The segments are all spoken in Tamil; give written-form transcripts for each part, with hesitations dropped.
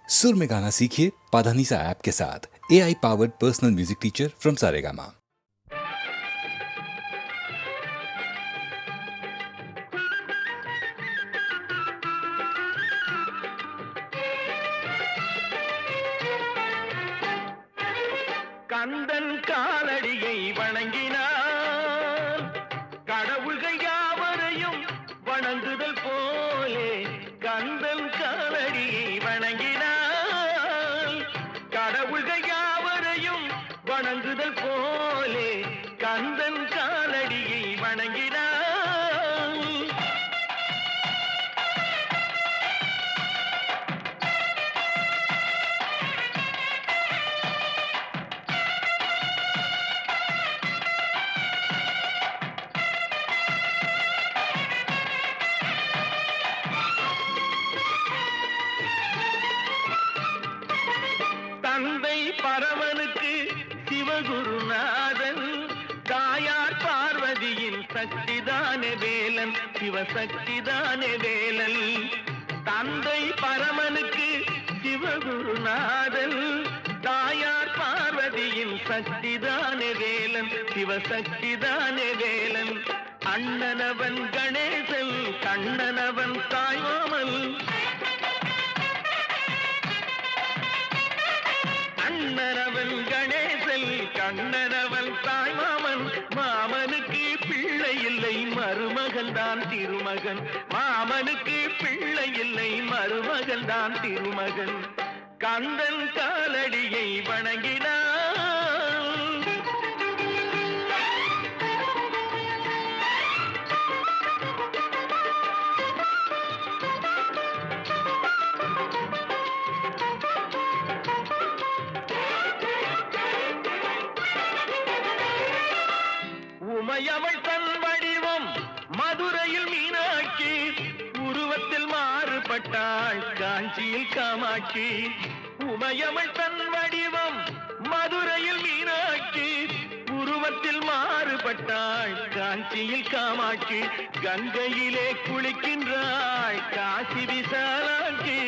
सुर में गाना सीखिए पाधानीसा ऐप के साथ। AI powered personal music teacher from Saregama. Kandan காலடியை வணங்கினான் கடவுள்கள் யாவரையும் வணங்குதல் போலே கந்தன் காலடியை வணங்கினான் கடவுள்கள் யாவரையும் வணங்குதல் போலே கந்தன் காலடியை வணங்கினான். தந்தை பரமனுக்கு சிவகுருநாதன், தாயார் பார்வதியின் சக்திதானே வேலன், சிவசக்திதானே வேலன். தந்தை பரமனுக்கு சிவகுருநாதன், தாயார் பார்வதியின் சக்திதானே வேலன், சிவசக்திதானே வேலன். அண்ணனவன் கணேசன், கண்ணனவன் தாய்மாமன், அண்ணனவன் கணேசன், கண்ணனவன் தாய்மாமன். மாமனுக்கு பிள்ளை இல்லை, மருமகன் தான் திருமகன். மாமனுக்கு பிள்ளை இல்லை, மருமகன் தான் திருமகன். கந்தன் காலடியை வணங்கினான். உமையவள் தன் வடிவம் மதுரையில் மீனாட்சி, உருவத்தில் மாறுபட்டாள் காஞ்சியில் காமாட்சி. உமையவள் தன் வடிவம் மதுரையில் மீனாட்சி, உருவத்தில் மாறுபட்டாள் காஞ்சியில் காமாட்சி. கங்கையிலே குளிக்கின்றாள் காசி விசாலாட்சி,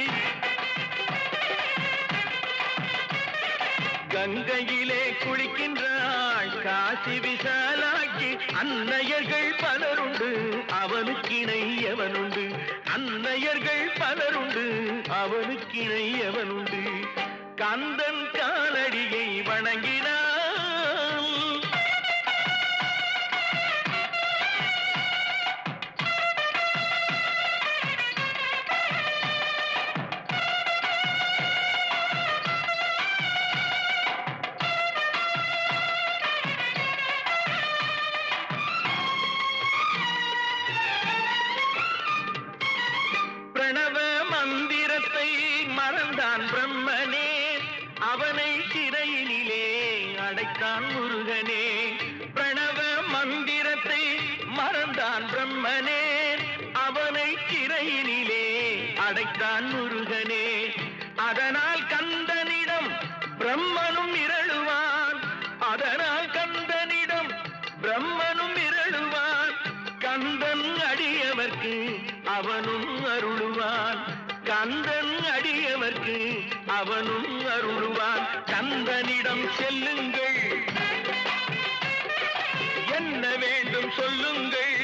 கங்கையிலே குளிக்கின்றாள் காசி விசாலாட்சி. அன்னையர்கள் பலருண்டு, அவனுக்கிணை எவனுண்டு. அன்னையர்கள் பலருண்டு, அவனுக்கிணை எவனுண்டு. கந்தன் காலடியை வணங்கினான். பிரணவ மந்திரத்தை மறந்தான் பிரம்மனே, அவனை சிறையினிலே அடைத்தான் முருகனே. பிரணவ மந்திரத்தை மறந்தான் பிரம்மனே, அவனை சிறையினிலே அடைத்தான் முருகனே. அதனால் கந்தனிடம் பிரம்மனும் இரழுவான், அதனால் கந்தனிடம் பிரம்மனும் இரழுவான். கந்தன் அடியவர்க்கு அவனும் அருளுவான், கந்தன் அடியவர்க்கு அவனும் அருளுவான். கந்தனிடம் செல்லுங்கள், என்ன வேண்டும் சொல்லுங்கள்.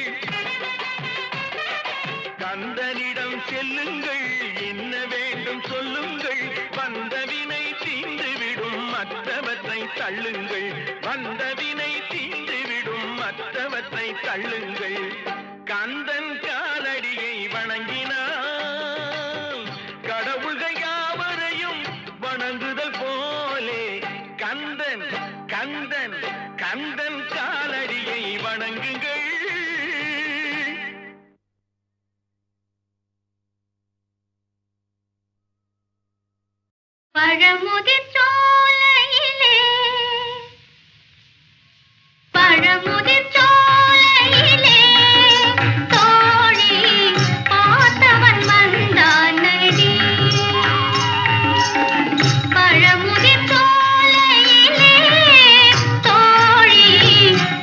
கந்தனிடம் செல்லுங்கள், என்ன வேண்டும் சொல்லுங்கள். வந்தவினை தீர்ந்துவிடும், மற்றவற்றை தள்ளுங்கள். வந்தவினை தீர்ந்துவிடும், மற்றவற்றை தள்ளுங்கள். கந்தன் காலடியை வணங்கினான் கடவுள்கள் யாவரையும் வணங்குதல் போலே கந்தன் கந்தன் கந்தன் காலடியை வணங்குங்கள். பழமுதிர் சோலையிலே, பழமுதிர் சோலையிலே தோழி பார்த்தவன் வந்தானடி. பழமுதிர் சோலையிலே தோழி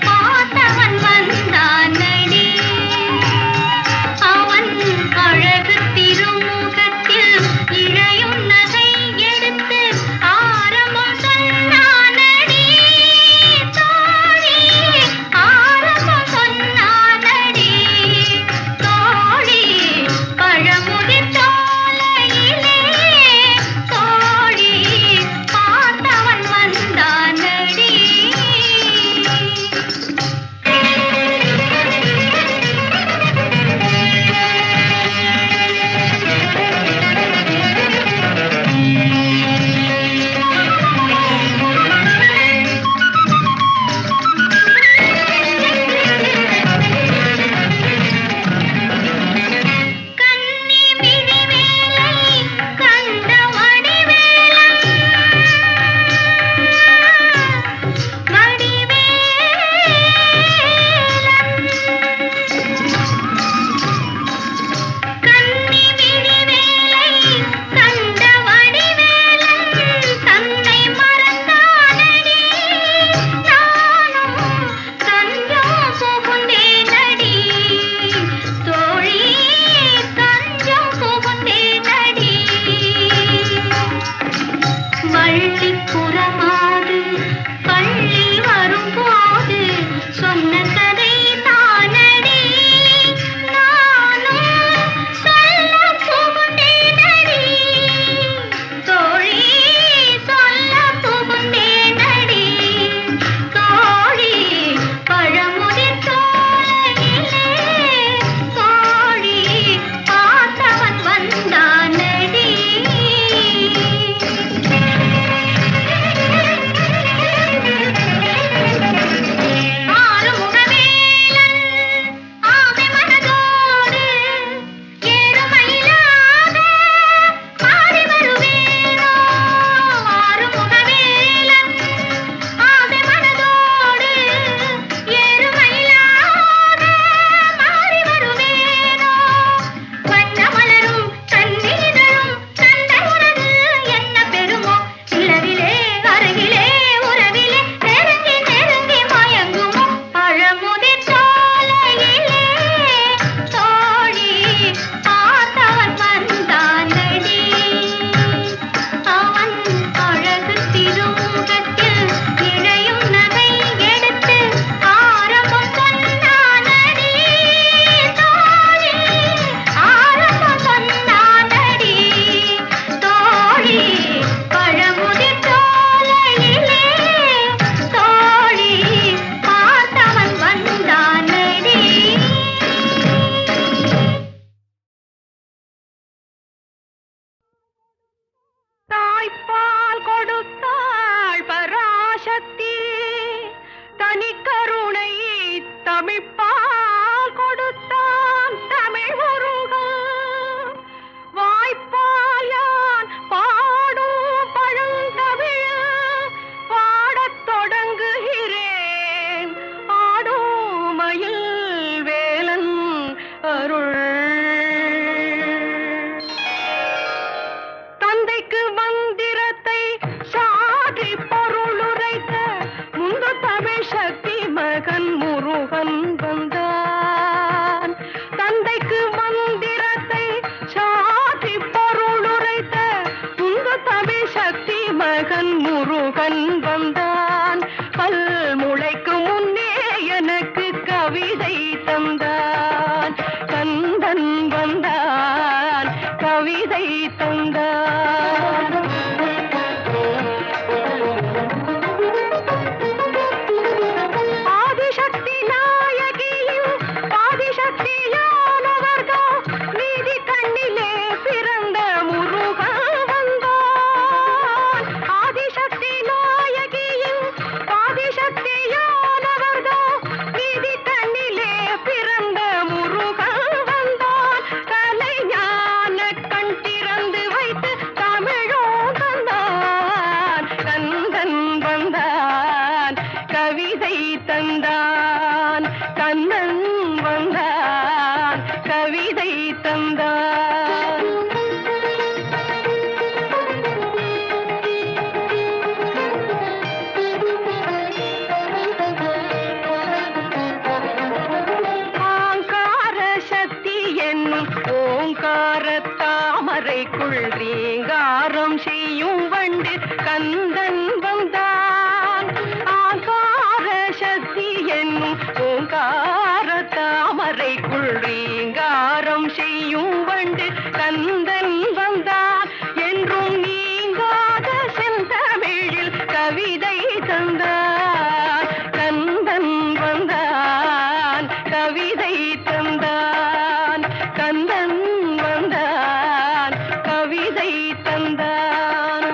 பார்த்தவன் வந்தானடி. அவன் அழகு திருமுகத்தில் இழையும் நகை தாய்ப்பால் கொடுத்தாள் பராசக்தி, தனிக்கருணை தமிழ்ப்பால் கொடுத்தான் தமிழ் முருகன். வாய்ப்பால் யான் பாடும் பழந்தமிழ் பாடத் தொடங்குகிறேன், ஆடும் மயில் வேலன் அருள். தந்தைக்கு மந்திரத்தை சாதி பொருளுரைத்த முந்து தமிழ் சக்தி மகன் முருகன் வந்தான். தந்தைக்கு மந்திரத்தை சாதி பொருளுரைத்த முந்து தமிழ் சக்தி மகன் முருகன் வந்தான். பல் முளைக்கு முன்னே எனக்கு கவிதை தந்தான், கந்தன் வந்தான் கவிதை தந்தான். ஆதிசக்தி நாயகியும் ஆதிசக்தியானவர்கள் நீதி கண்ணிலே பிறந்த முருகன் வந்தான். ஆதிசக்தி நாயகியும் ஆதிசக்தியானவர்கள் நீதி கண்ணிலே பிறந்த முருகன் வந்தான். கலைஞான கண் திறந்து வைத்து தமிழோ தந்தான், கந்தன் வந்தான் கவிதை தந்தான், கந்தன் வந்தான் கவிதை தந்தான். ஆங்கார சக்தி என்னும் ஓங்கார தாமரைக்குள் ரீங்காரம் செய்யும் வண்டு கந்தன் வந்தான். ஆங்கார சக்தி என்னும் ஓங்கார தாமரைக்குள் ரீங்காரம் செய்யும் வண்டு கந்தன் வந்தான். என்றும் நீங்காத செந்தமிழில் கவிதை தந்தான், கந்தன் வந்தான் கவிதை தந்தான், கந்தன் வந்தான் கவிதை தந்தான்.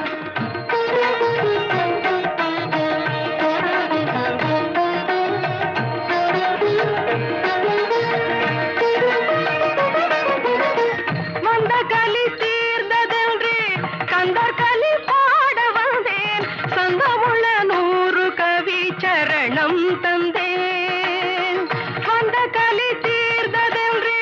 வந்த கலி தீர்ந்ததென்று கந்தர் கலி பாட வந்தேன், சொந்தமுள்ள 100 கவி சரணம் தந்தேன். வந்த கலி தீர்ந்ததென்று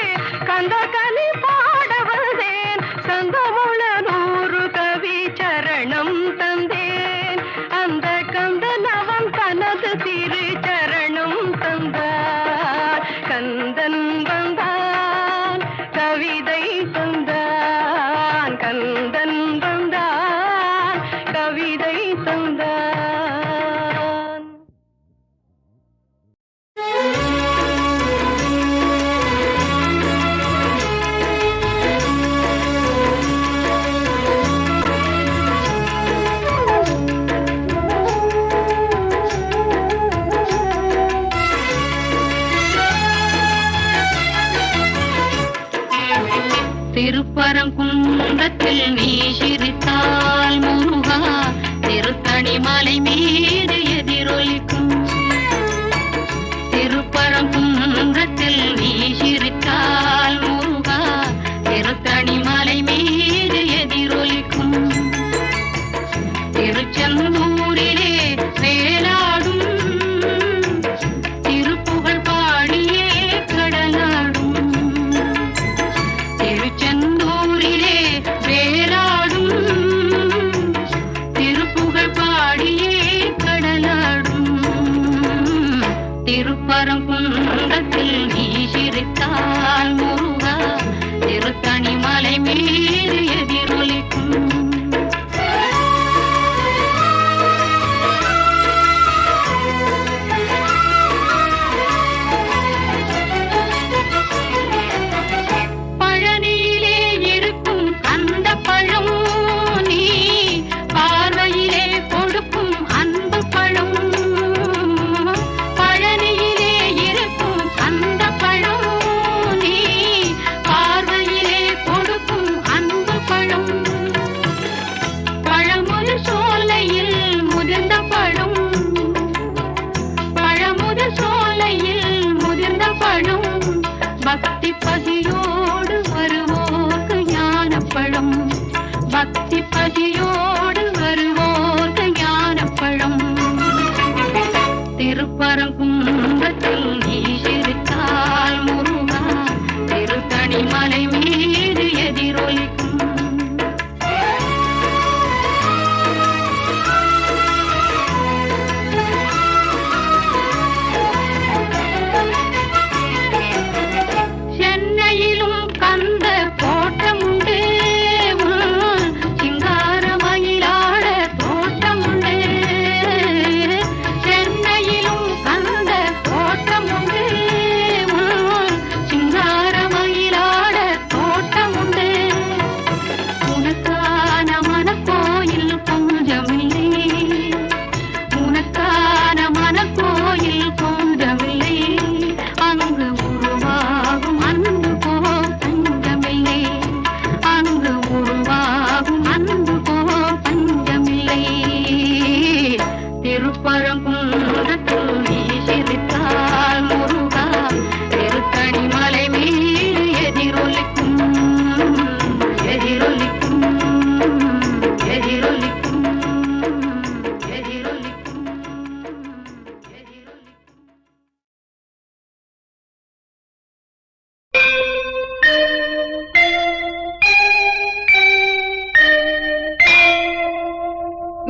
கந்தர் கலி பாட வந்தேன், சொந்தமுள்ள 100 கவி சரணம் தந்தேன். அந்த கந்தன் அவன் தனது திரு சரணம் தந்தான், கந்தன் வந்தான் கவிதை தந்தான், கந்தன் வந்தான்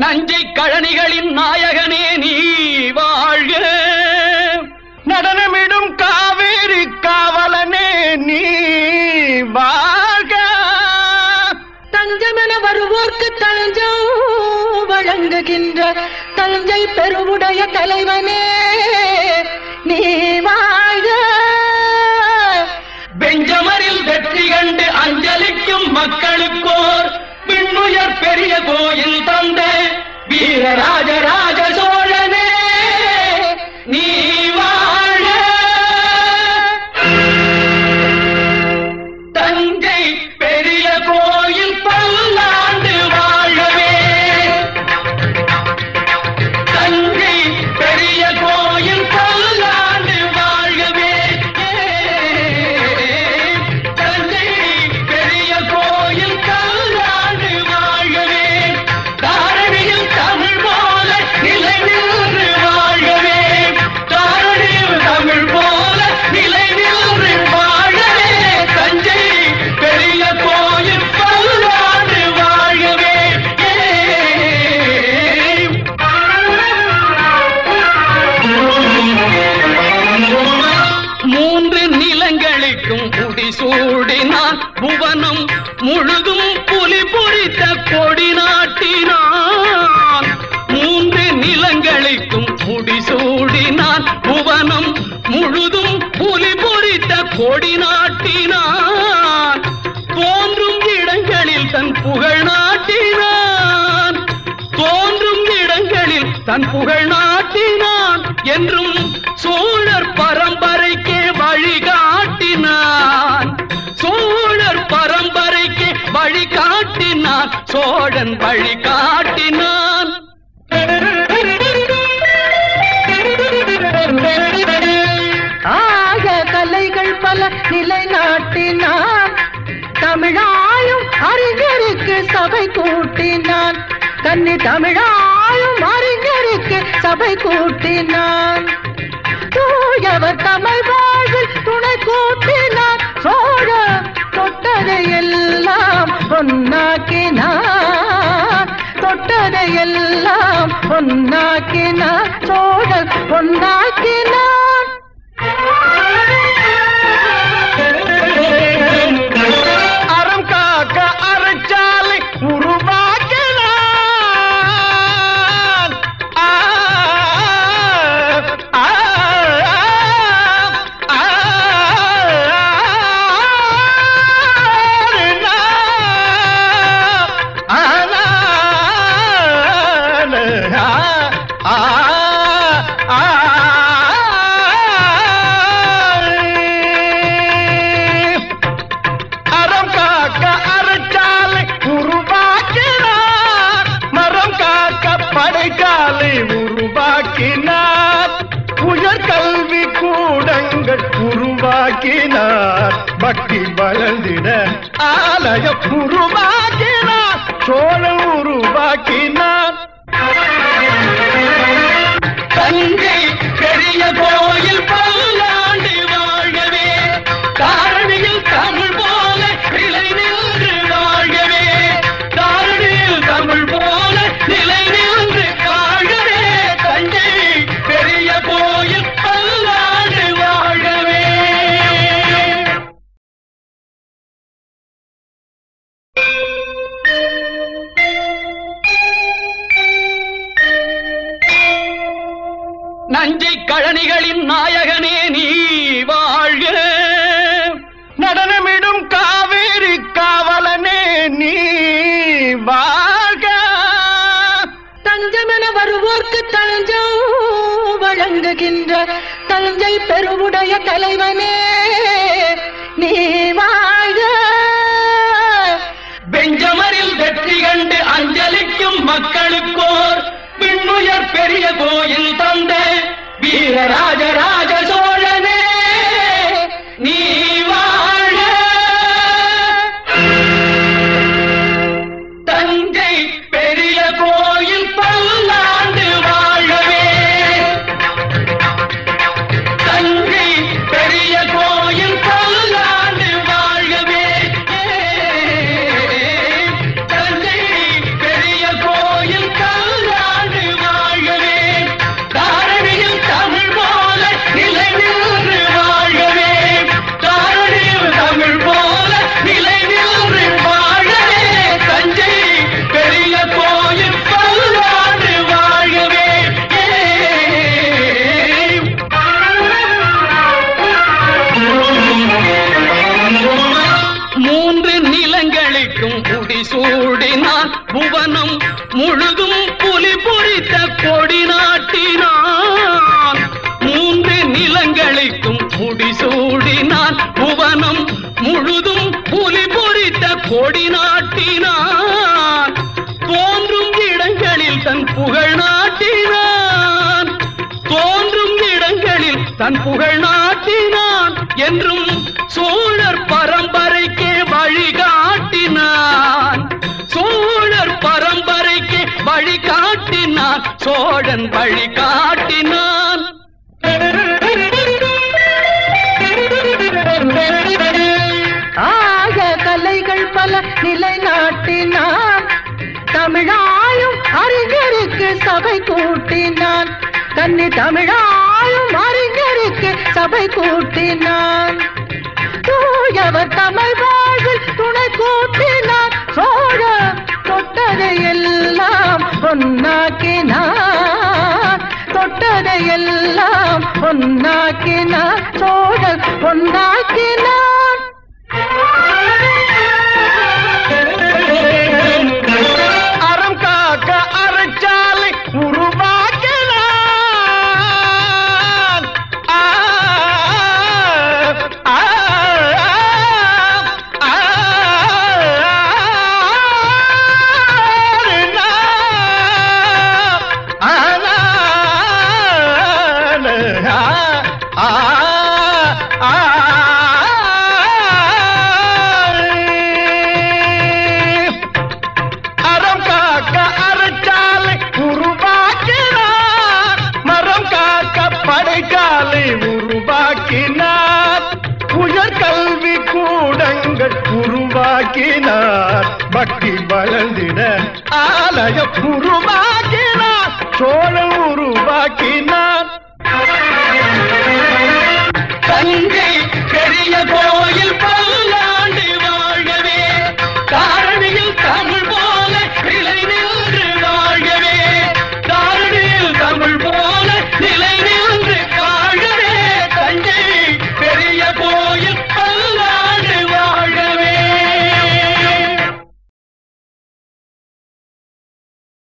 நஞ்சை கழனிகளின் நாயகனே நீ வாழ்க, நடனமிடும் காவேரி காவலனே நீ வாழ்க. தஞ்சமென வருவோர்க்கு தஞ்சம் வழங்குகின்ற தஞ்சை பெருவுடைய தலைவனே நீ வாழ்க. பெஞ்சமரில் வெற்றி கண்டு அஞ்சலிக்கும் மக்களுக்கோர் விண்ணுயர் பெரிய கோயில் தந்த வீரராஜராஜ சோழனே நீ வாழ்க. தஞ்சை பெரிய கோயில் பல்லாண்டு வாழவே, தஞ்சை பெரிய கோயில் பல்லாண்டு வாழ்கவே, தஞ்சை பெரிய கோயில் பல்லாண்டு வாழ்கவே, தாரணியில் தமிழ் போல நிலை நின்று வாழ்கவே, தாரணியில் தமிழ் போல நிலை நின்று வாழ்கவே, தஞ்சை பெரிய கோயில் பல்லாண்டு வாழ்கவே. மூன்று நிலங்களுக்கும் முடிசூடினான், புவனம் முழுதும் புலி பொறித்த கொடி நாட்டினான். மூன்று நிலங்களுக்கும் முடிசூடினான், புவனம் முழுதும் புலி பொறித்த கொடி நாட்டினான். தோன்றும் இடங்களில் தன் புகழ் நாட்டினான், தோன்றும் இடங்களில் தன் புகழ் நாட்டினான். என்றும் சோழர் பரம்பரைக்கே வழிகாட்டினான், சோழர் பரம்பரைக்கு வழிகாட்டினான், சோழன் வழிகாட்டினான். ஆய கலைகள் பல நிலைநாட்டினான், தமிழாயும் அறிஞருக்கு சபை கூட்டினான், கன்னி தமிழாயும் அறிஞருக்கு சபை கூட்டினான். தூயவர் தமிழ் வாழ்வில் துணை கூட்டினான், சோழ தொட்டதையெல்லாம் பொன்னாக்கினான், தொட்டதையெல்லாம் பொன்னாக்கினான், சோழர் பொன்னாக்கினான். அறம் காக்க அறச்சாலை உருவாக்கினான். அறம் காக்க அறச்சாலை உருவாக்கினார், மரம் காக்க படைக்காலை உருவாக்கினார், உயர்கல்வி கூடங்கள் உருவாக்கினார், பக்தி வளர்ந்திட ஆலயம் உருவாக்கினார், சோழன் உருவாக்கினார். தஞ்சை பெரிய கோயில் பல்லாண்டு வாழ்கவே, தாரணியில் தமிழ் போல நிலை நின்று வாழ்கவே, தாரணியில் தமிழ் போல நிலை நின்று வாழ்கவே, தஞ்சை பெரிய கோயில் பல்லாண்டு வாழ்கவே. நஞ்சை கழனிகளின் நாயகனே நீ வாழ்க, நடனமிடும் காவேரி காவலனே நீ வாழ்க. தஞ்சமென வருவோர்க்கு தஞ்சம் வழங்குகின்ற தஞ்சை பெருவுடைய தலைவனே நீ வாழ்க. பெஞ்சமரில் வெற்றி கண்டு அஞ்சலிக்கும் மக்களுக்கோர் விண்ணுயர் பெரிய கோயில் தந்த வீரராஜராஜ சோழனே நீ வாழ்க. தஞ்சை பெரிய கோயில் பல்லாண்டு வாழவே, தஞ்சை பெரிய கோயில் பல்லாண்டு வாழ்கவே, தஞ்சை பெரிய கோயில் புவனம் முழுதும் புலி பொறித்த கொடி நாட்டினான். 3 நிலங்களுக்கும் முடிசூடினான். புவனம் முழுதும் புலி பொறித்த கொடி நாட்டினான். தோன்றும் இடங்களில் தன் புகழ் நாட்டினான். தோன்றும் இடங்களில் தன் புகழ் நாட்டினான். என்றும் சோழர் பரம்பரைக்கே வழிகாட்டினான். சோழர் பரம்பரைக்கு வழிகாட்டினான். சோழன் வழிகாட்டினான். ஆக கலைகள் பல நிலைநாட்டினான். தமிழாயும் அறிஞருக்கு சபை கூட்டினான். கன்னி தமிழாயும் அறிஞருக்கு சபை கூட்டினான். தூயவர் தமிழ் வாழ்வில் துணை கூட்டினான். சோழ தொட்டதையெல்லாம் பொன்னாக்கினான். தொட்டதையெல்லாம் பொன்னாக்கினான். சோழர் பொன்னாக்கினான். அறம் காக்க அறச்சாலை உருவாக்கினான். உயர்கல்வி கூடங்கள் உருவாக்கினார். பக்தி வளர்ந்திட ஆலயம் உருவாக்கினார். சோழன் உருவாக்கினார். தஞ்சை பெரிய கோயில்